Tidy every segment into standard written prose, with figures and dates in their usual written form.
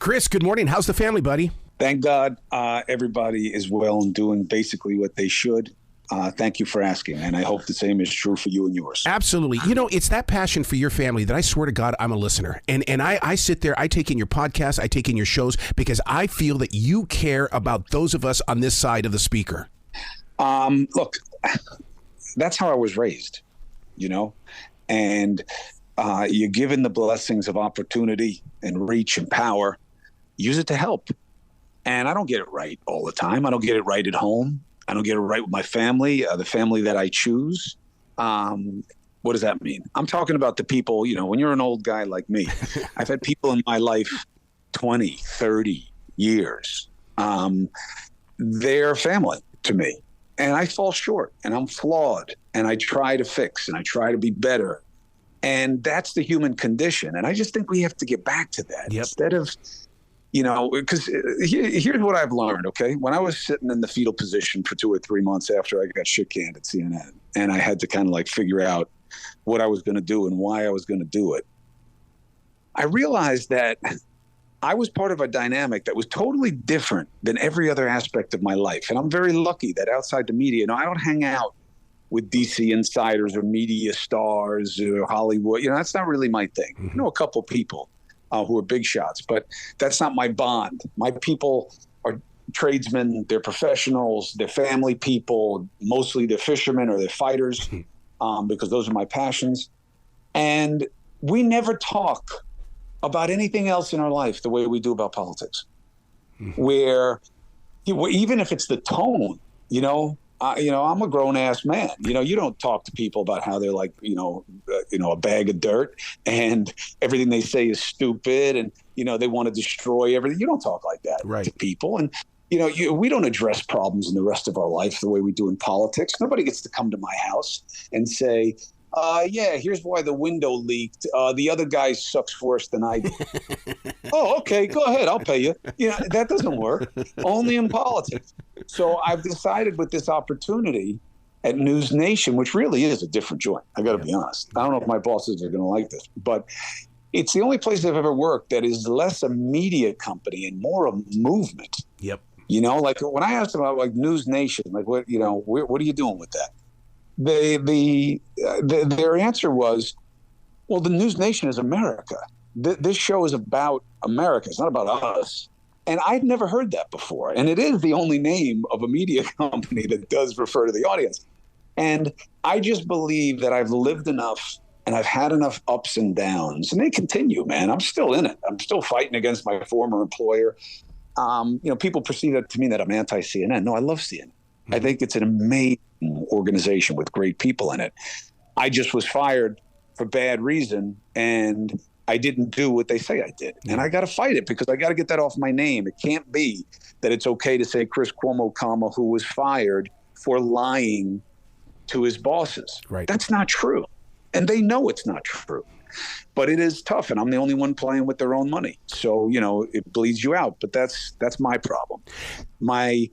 Chris, good morning. How's the family, buddy? Thank God everybody is well and doing basically what they should. Thank you for asking, and I hope the same is true for you and yours. Absolutely. You know, it's that passion for your family that I swear to God I'm a listener. And I sit there, I take in your podcast, I take in your shows, because I feel that you care about those of us on this side of the speaker. Look, that's how I was raised, you know, and you're given the blessings of opportunity and reach and power. Use it to help. And I don't get it right all the time. I don't get it right at home. I don't get it right with my family, the family that I choose. What does that mean? I'm talking about the people, you know, when you're an old guy like me, I've had people in my life 20, 30 years. They're family to me. And I fall short and I'm flawed and I try to fix and I try to be better. And that's the human condition. And I just think we have to get back to that instead of, you know, because here's what I've learned, okay? When I was sitting in the fetal position for 2 or 3 months after I got shit canned at CNN, and I had to kind of like figure out what I was going to do and why I was going to do it, I realized that I was part of a dynamic that was totally different than every other aspect of my life. And I'm very lucky that outside the media, you know, I don't hang out with DC insiders or media stars or Hollywood. You know, that's not really my thing. I know a couple people who are big shots, but that's not my bond. My people are tradesmen, they're professionals, they're family people, mostly they're fishermen or they're fighters, because those are my passions. And we never talk about anything else in our life the way we do about politics, where even if it's the tone, you know, I'm a grown ass man. You know, you don't talk to people about how they're like, a bag of dirt and everything they say is stupid and, you know, they want to destroy everything. You don't talk like that to people. And, you know, we don't address problems in the rest of our life the way we do in politics. Nobody gets to come to my house and say, here's why the window leaked. The other guy sucks worse than I do. Oh, okay, go ahead. I'll pay you. You know, that doesn't work. Only in politics. So I've decided with this opportunity at NewsNation, which really is a different joint. I got to be honest. I don't know if my bosses are going to like this, but it's the only place I've ever worked that is less a media company and more a movement. Yep. You know, like when I asked about like NewsNation, like what are you doing with that? Their answer was, well, the NewsNation is America. This show is about America. It's not about us. And I'd never heard that before. And it is the only name of a media company that does refer to the audience. And I just believe that I've lived enough and I've had enough ups and downs. And they continue, man. I'm still in it. I'm still fighting against my former employer. People perceive that to me that I'm anti-CNN. No, I love CNN. I think it's an amazing organization with great people in it. I just was fired for bad reason, and I didn't do what they say I did. And I got to fight it because I got to get that off my name. It can't be that it's okay to say Chris Cuomo, who was fired for lying to his bosses. Right. That's not true. And they know it's not true. But it is tough, and I'm the only one playing with their own money. So, you know, it bleeds you out. But that's my problem. My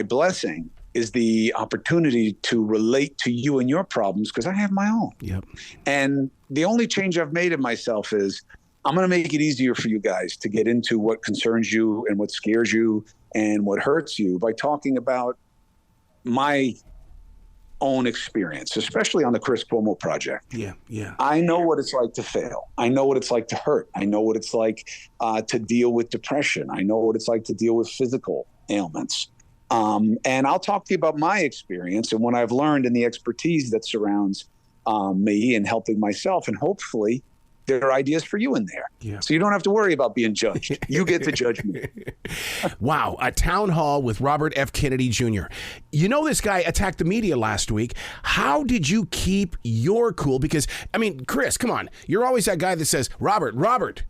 blessing is the opportunity to relate to you and your problems because I have my own. Yep. And the only change I've made in myself is I'm going to make it easier for you guys to get into what concerns you and what scares you and what hurts you by talking about my own experience, especially on the Chris Cuomo project. Yeah. I know what it's like to fail. I know what it's like to hurt. I know what it's like to deal with depression. I know what it's like to deal with physical ailments. And I'll talk to you about my experience and what I've learned and the expertise that surrounds me and helping myself. And hopefully there are ideas for you in there. Yeah. So you don't have to worry about being judged. You get to judge me. Wow. A town hall with Robert F. Kennedy Jr. You know, this guy attacked the media last week. How did you keep your cool? Because, I mean, Chris, come on. You're always that guy that says, Robert,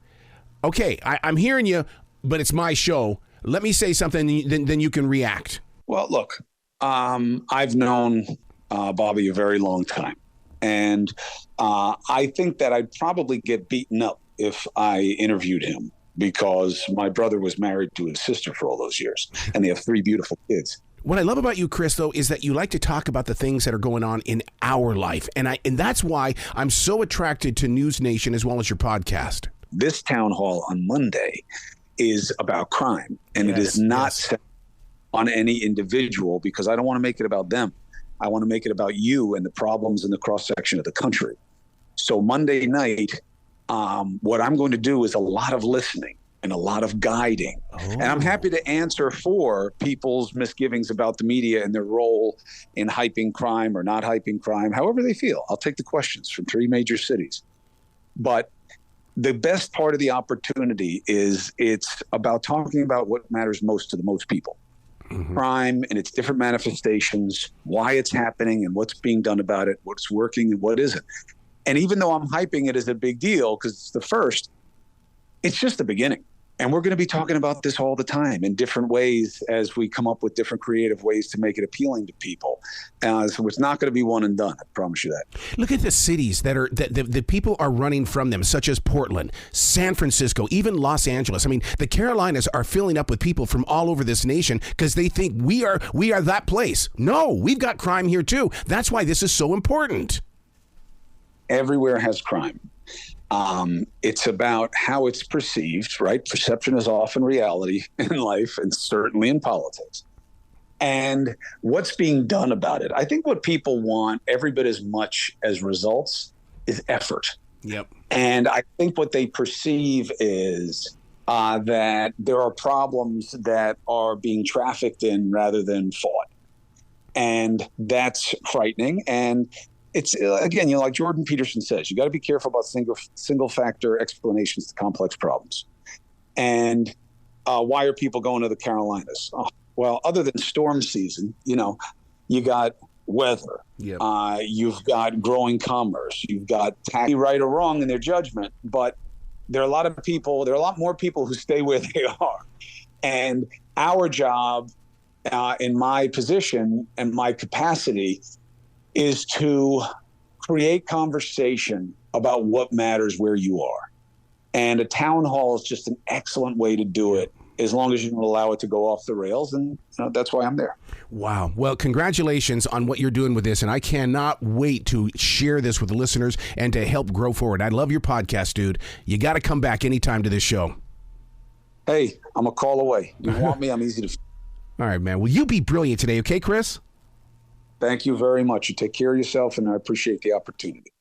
okay, I'm hearing you, but it's my show. Let me say something, then you can react. Well, look, I've known Bobby a very long time. And I think that I'd probably get beaten up if I interviewed him because my brother was married to his sister for all those years. And they have 3 beautiful kids. What I love about you, Chris, though, is that you like to talk about the things that are going on in our life. And that's why I'm so attracted to NewsNation as well as your podcast. This town hall on Monday is about crime, and it is not set on any individual, because I don't want to make it about them. I want to make it about you and the problems in the cross section of the country. So Monday night, what I'm going to do is a lot of listening and a lot of guiding. And I'm happy to answer for people's misgivings about the media and their role in hyping crime or not hyping crime, however they feel. I'll take the questions from 3 major cities. But the best part of the opportunity is it's about talking about what matters most to the most people. Crime and its different manifestations, why it's happening and what's being done about it, what's working and what isn't. And even though I'm hyping it as a big deal because it's the first, it's just the beginning. And we're going to be talking about this all the time in different ways as we come up with different creative ways to make it appealing to people. So it's not going to be one and done. I promise you that. Look at the cities that are the people are running from them, such as Portland, San Francisco, even Los Angeles. I mean, the Carolinas are filling up with people from all over this nation because they think we are that place. No, we've got crime here too. That's why this is so important. Everywhere has crime. It's about how it's perceived, right? Perception is often reality in life and certainly in politics. And what's being done about it. I think what people want every bit as much as results is effort. Yep. And I think what they perceive is that there are problems that are being trafficked in rather than fought. And that's frightening. And it's, again, like Jordan Peterson says, you got to be careful about single factor explanations to complex problems. And why are people going to the Carolinas? Well, other than storm season, you got weather. Yep. You've got growing commerce. You've got tax, right or wrong in their judgment. But there are a lot more people who stay where they are. And our job in my position and my capacity is to create conversation about what matters where you are. And a town hall is just an excellent way to do it, as long as you don't allow it to go off the rails. And that's why I'm there. Wow. Well, congratulations on what you're doing with this. And I cannot wait to share this with the listeners and to help grow forward. I love your podcast, dude. You got to come back anytime to this show. Hey, I'm a call away. You want me? I'm easy to. All right, man. Well, you be brilliant today. Okay, Chris? Thank you very much. You take care of yourself, and I appreciate the opportunity.